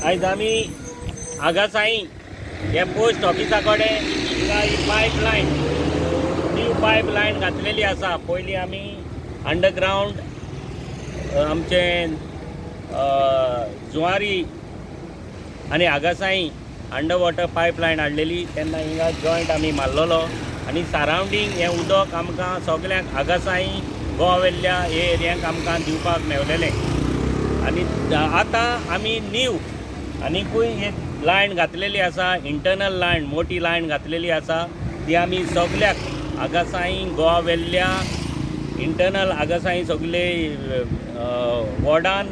आयज आमी आगासाई हे पोस्ट ऑफिसा कडेन ही पायपलायन न्यू पायपलायन घातलेली आसा। पयलीं आमी अंडरग्रावंड आमचे जुवारी आनी आगासाई अंडर वॉटर पायपलायन हाडलेली तेन्ना हिंगा जॉयंट आमी मारलेलो आनी सरावंडींग हें उदक आमकां सगल्यांक आगासाई गोवा वेल्ल्या हे एरियांक आमकां दिवपाक मेवलेलें। आनी आतां आमी न्यू आनीकूय एक लायन घातलेली आसा, इंटरनल लायन मोठी लायन घातलेली आसा। ती आमी सगल्याक आगासाई गोवा वेल्ल्या इंटरनल आगासाई सगळे वॉर्डान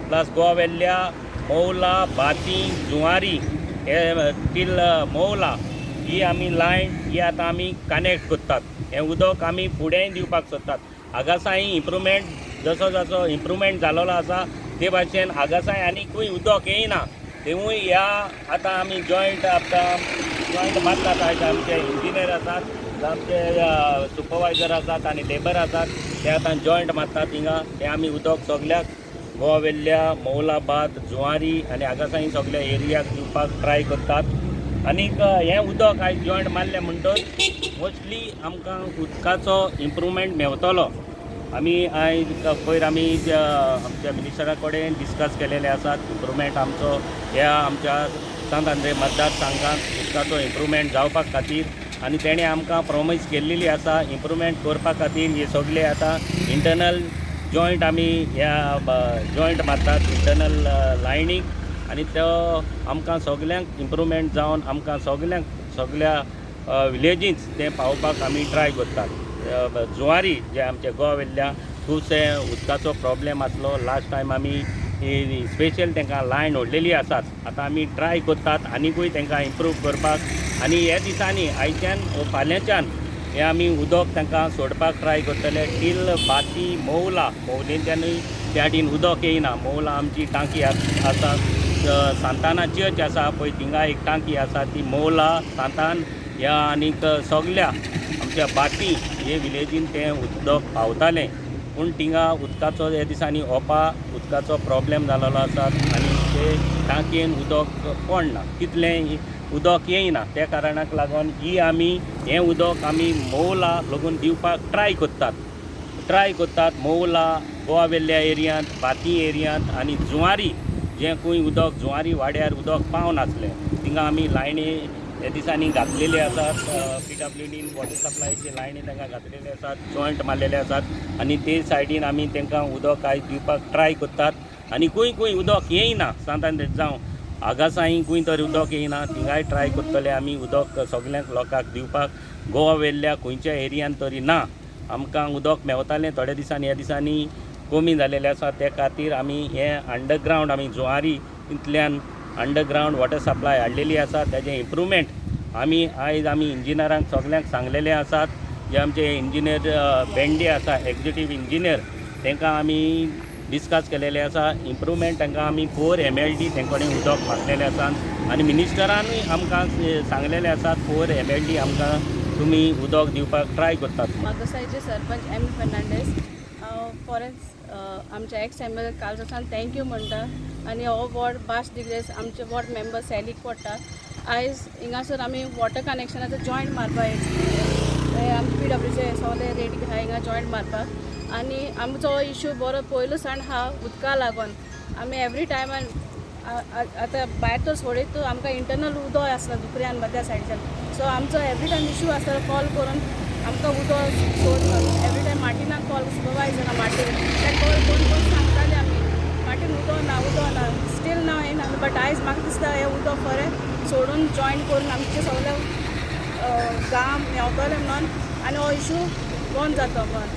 प्लस गोवा वेल्ल्या मौला बाती जुवारी हे टील मौला ही आमी लायन ही आतां आमी कनेक्ट करतात। हें उदक आमी फुडेंय दिवपाक सोदतात। आगासाई इम्प्रुवमेंट जसो जसो इम्प्रुवमेंट जालोलो आसा ते भाशेन आगासाई आनीकूय उदक येयना तेवूय ह्या आतां आमी जॉयंट मारतात। आयज आमचे इंजिनियर आसात, आमचे सुपरवायझर आसात आनी लेबर आसात ते आतां जॉयंट मारतात हिंगा। हे आमी उदक सगल्याक गोवा वेल्ल्या मौलाबाद जुवारी आनी आगासाई सगळ्या एरियाक दिवपाक ट्राय करतात। आनीक हें उदक आयज जॉयंट मारलें म्हणटच मोस्टली आमकां उदकाचो इम्प्रुवमेंट मेवतलो। आमी आयज पयर आमी आमच्या मिनिस्टरा कडेन डिस्कस केलेले आसात इम्प्रुवमेंट आमचो ह्या आमच्या सांत आंद्रे मतदारसंघांत उदकाचो इम्प्रुवमेंट जावपा खातीर आनी तेणें आमकां प्रॉमीस केल्लेली आसा इम्प्रुवमेंट करपा खातीर। हे सगळे आतां इंटरनल जॉयंट आमी ह्या जॉयंट मारतात इंटरनल लायनीक आनी तो आमकां सगल्यांक इम्प्रुवमेंट जावन आमकां सगळ्या विलेजींच तें पावोवपाक आमी ट्राय करतात। जुवारी जे आमचे गोवा वेल्ल्या खुबशे उदकाचो प्रॉब्लेम आसलो। लास्ट टायम आमी स्पेशल तांकां लायन ओडलेली आसात। आतां आमी ट्राय करतात आनीकूय तांकां इम्प्रूव करपाक आनी हे दिसांनी आयच्यान फाल्यांच्यान हे आमी उदक तांकां सोडपाक ट्राय करतले। टील बाती मौलेंच्यानूय त्या वाटेन उदक येयना। मौला आमची टांकी आसा, सांताना चर्च आसा पळय थिंगा एक टांकी आसा ती मौला सांतान ह्या आनीक सगल्या आमच्या बाती हे विलेजीन तें उदक पावतालें पूण थिंगा उदकाचो हे दिसांनी उदकाचो प्रॉब्लेम जालोलो आसा आनी ते टांकयेन उदक पडना, तितलें उदक येयना। त्या कारणाक लागून हें उदक आमी मौला लागून दिवपाक ट्राय करतात। मौला गोवा वेल्ल्या एरियांत बाती एरियांत आनी जुवारी जें खंय उदक जुवारी वाड्यार उदक पावनासलें थिंगा आमी लायनी हे दिसांनी घातलेले आसात। PWDन वॉटर सप्लायचे लायनी तांकां घातलेले आसात, जॉयंट मारलेले आसात आनी ते सायडीन आमी तांकां उदक आयज दिवपाक ट्राय करतात। आनी खंय उदक येयना सांतान जावं आगासाई खंय तरी उदक येयना थिंगाय ट्राय करतले आमी उदक सगळ्यांक लोकांक दिवपाक। गोवा वेल्ल्या खंयच्या एरियान तरी ना आमकां उदक मेवतालें थोड्या दिसांनी ह्या दिसांनी कमी जालेलें आसा। त्या खातीर आमी हें अंडरग्रावंड आमी जुवारी इतल्यान अंडरग्रावंड वॉटर सप्लाय हाडलेली आसा। तेजें इम्प्रुवमेंट आयज आमी इंजिनियरांक सगल्यांक सांगलेले आसात। जे आमचे इंजिनियर बेंडे आसा एग्जिक्युटीव इंजिनियर तांकां आमी डिस्कस केलेले आसा। इम्प्रुवमेंट तांकां आमी 4 MLD तेंकडे उदक मारलेलें आसात आनी मिनिस्टरानूय आमकां सांगलेले आसात 4 MLD आमकां तुमी उदक दिवपाक ट्राय करतात। आगासाईचे सरपंच M फर्नांडीस फॉरेस्ट आमच्या एक्स MLA कालजासान थँक्यू म्हणटा आनी हो वॉर्ड बाश दिग्रेस आमचे वॉर्ड मेंबर सॅलीक पडटा। आयज हिंगासर आमी वॉटर कनेक्शनाचो जॉयंट मारपाक आमचे PWचे सगळे रेडी आहा हिंगा जॉयंट मारपाक आनी आमचो इश्यू बरो पयलू सावन आहा उदका लागून। आमी एवरी टायमान आतां भायर तो सोडीत आमकां इंटरनल उदक आसना दुकऱ्यान मध्या सायडीच्यान सो आमचो एवरी टायम इश्यू आसता कॉल करून आमकां उदक सोड एवरी टायम मार्टिनाक कॉल सुपरवायझरा मार्टीन ते कॉल करून सांगताले आमी मार्टीन उदक ना स्टील ना येना बट आयज म्हाका दिसता हें उदक खरें सोडून जॉयन करून आमचे सगळे गांव मेवतले म्हणून आनी हो इश्यू बंद जाता म्हणून।